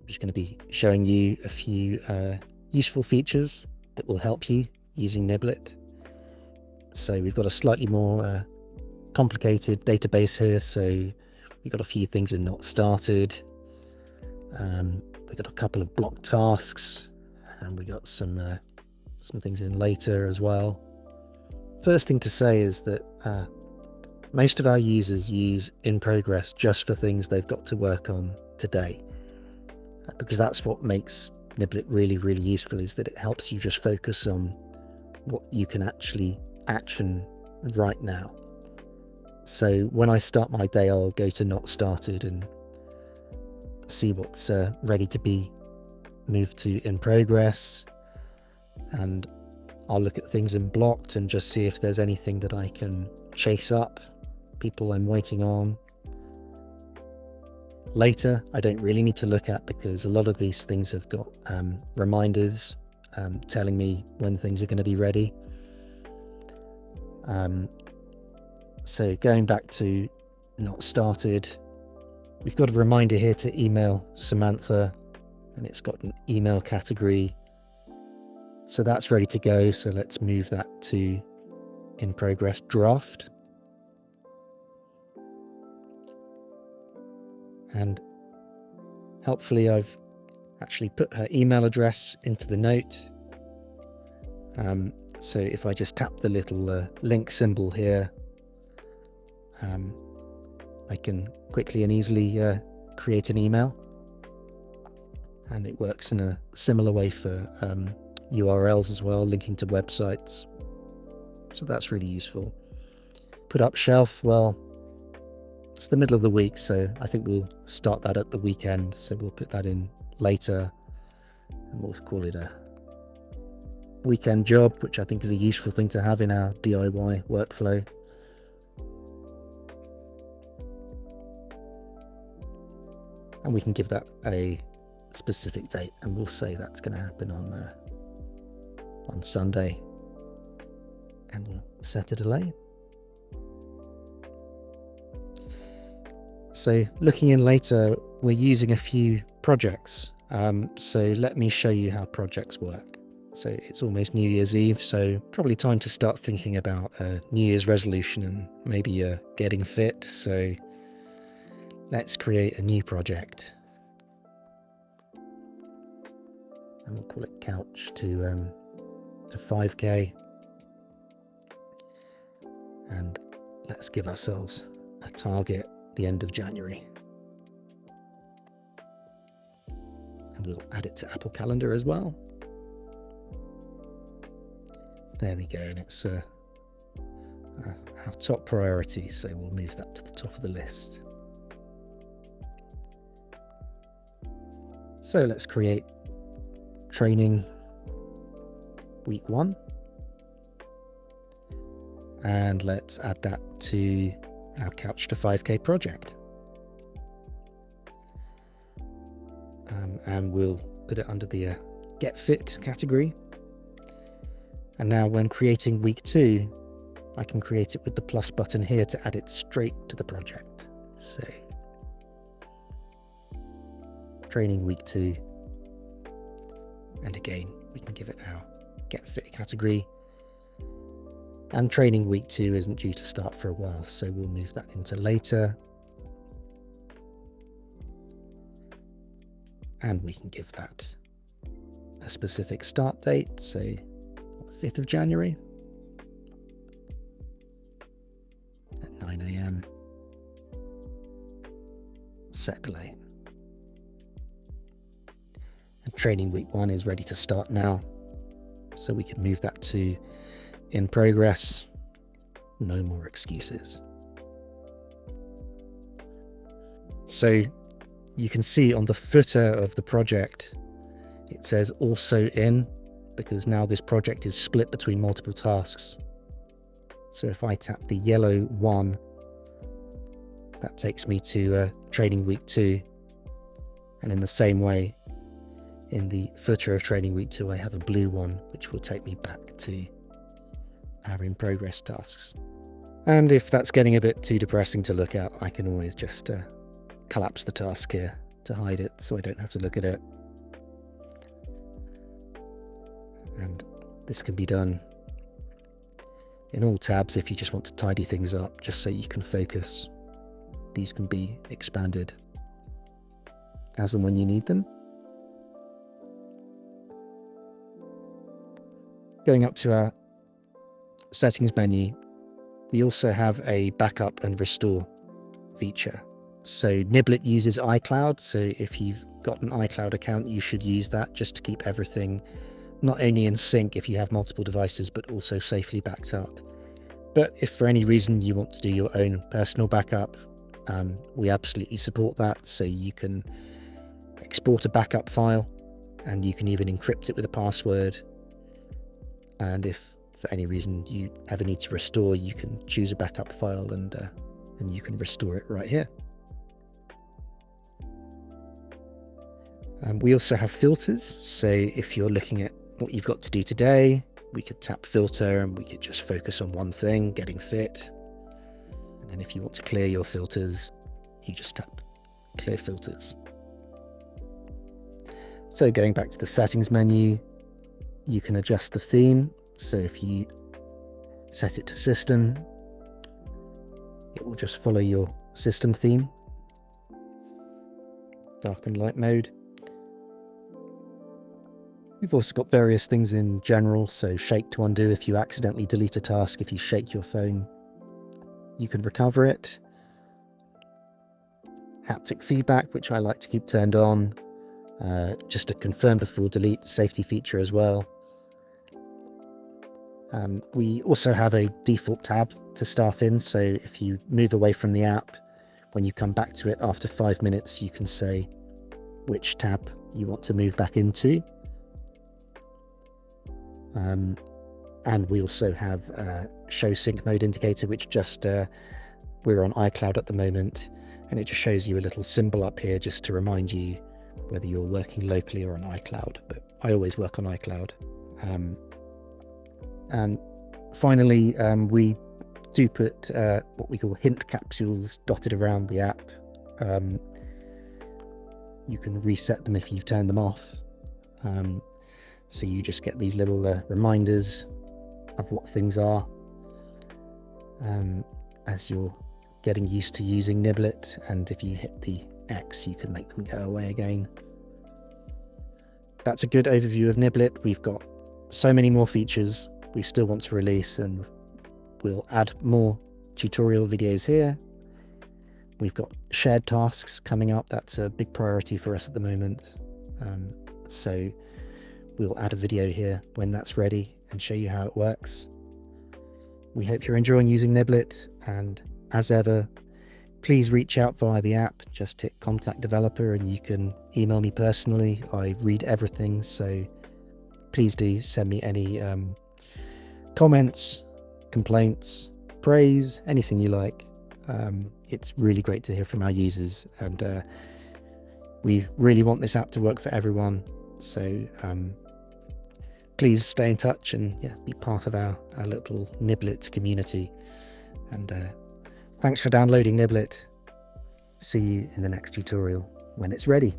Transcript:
just going to be showing you a few useful features that will help you using Nyblit. So we've got a slightly more complicated database here. So we've got a few things in not started. We've got a couple of block tasks, and we got some things in later as well. First thing to say is that most of our users use in progress just for things they've got to work on today, because that's what makes Nyblit really, really useful, is that it helps you just focus on what you can actually action right now. So when I start my day, I'll go to not started and see what's ready to be moved to in progress, and I'll look at things in blocked and just see if there's anything that I can chase up, people I'm waiting on. Later, I don't really need to look at, because a lot of these things have got reminders telling me when things are going to be ready. So going back to not started, we've got a reminder here to email Samantha, and it's got an email category. So that's ready to go. So let's move that to in progress draft. And helpfully I've actually put her email address into the note. So if I just tap the little link symbol here, I can quickly and easily create an email. And it works in a similar way for URLs as well, linking to websites. So that's really useful. Put up shelf, well, it's the middle of the week, so I think we'll start that at the weekend. So we'll put that in later, and we'll call it a weekend job, which I think is a useful thing to have in our DIY workflow. And we can give that a specific date, and we'll say that's going to happen on Sunday, and we'll set a delay. So looking in later, we're using a few projects. So let me show you how projects work. So it's almost New Year's Eve, so probably time to start thinking about a New Year's resolution and maybe getting fit. So let's create a new project. And we'll call it couch to 5K. And let's give ourselves a target the end of January. And we'll add it to Apple Calendar as well. There we go, and it's our top priority, so we'll move that to the top of the list. So let's create training week 1, and let's add that to our couch to 5K project, and we'll put it under the get fit category. And now when creating week 2, I can create it with the plus button here to add it straight to the project. So training week 2, and again we can give it our get fit category. And training week 2 isn't due to start for a while, so we'll move that into later. And we can give that a specific start date, so 5th of January at 9 AM. Set delay. And training week 1 is ready to start now, so we can move that to in progress. No more excuses. So you can see on the footer of the project it says also in, because now this project is split between multiple tasks. So if I tap the yellow 1, that takes me to training week 2, and in the same way in the footer of training week 2 I have a blue 1, which will take me back to our in progress tasks. And if that's getting a bit too depressing to look at, I can always just collapse the task here to hide it so I don't have to look at it. And this can be done in all tabs if you just want to tidy things up, just so you can focus. These can be expanded as and when you need them. Going up to our settings menu, we also have a backup and restore feature. So Nyblit uses iCloud, so if you've got an iCloud account, you should use that just to keep everything not only in sync if you have multiple devices, but also safely backed up. But if for any reason you want to do your own personal backup, we absolutely support that. So you can export a backup file, and you can even encrypt it with a password. And if for any reason you ever need to restore, you can choose a backup file and you can restore it right here. We also have filters. So if you're looking at what you've got to do today, we could tap filter and we could just focus on one thing, getting fit. And then if you want to clear your filters, you just tap clear filters. So going back to the settings menu, you can adjust the theme. So if you set it to system, it will just follow your system theme. Dark and light mode. We've also got various things in general, so shake to undo. If you accidentally delete a task, if you shake your phone, you can recover it. Haptic feedback, which I like to keep turned on, just a confirm before delete safety feature as well. We also have a default tab to start in, so if you move away from the app, when you come back to it after 5 minutes, you can say which tab you want to move back into. And we also have a show sync mode indicator, which just we're on iCloud at the moment, and it just shows you a little symbol up here just to remind you whether you're working locally or on iCloud, but I always work on iCloud. And finally, we do put what we call hint capsules dotted around the app. You can reset them if you've turned them off. So you just get these little reminders of what things are as you're getting used to using Nyblit, and if you hit the X, you can make them go away again. That's a good overview of Nyblit. We've got so many more features we still want to release, and we'll add more tutorial videos here. We've got shared tasks coming up. That's a big priority for us at the moment. So we'll add a video here when that's ready and show you how it works. We hope you're enjoying using Nyblit, and as ever, please reach out via the app. Just hit contact developer and you can email me personally. I read everything, so please do send me any comments, complaints, praise, anything you like. It's really great to hear from our users, and we really want this app to work for everyone. So please stay in touch and be part of our little Nyblit community. And thanks for downloading Nyblit. See you in the next tutorial when it's ready.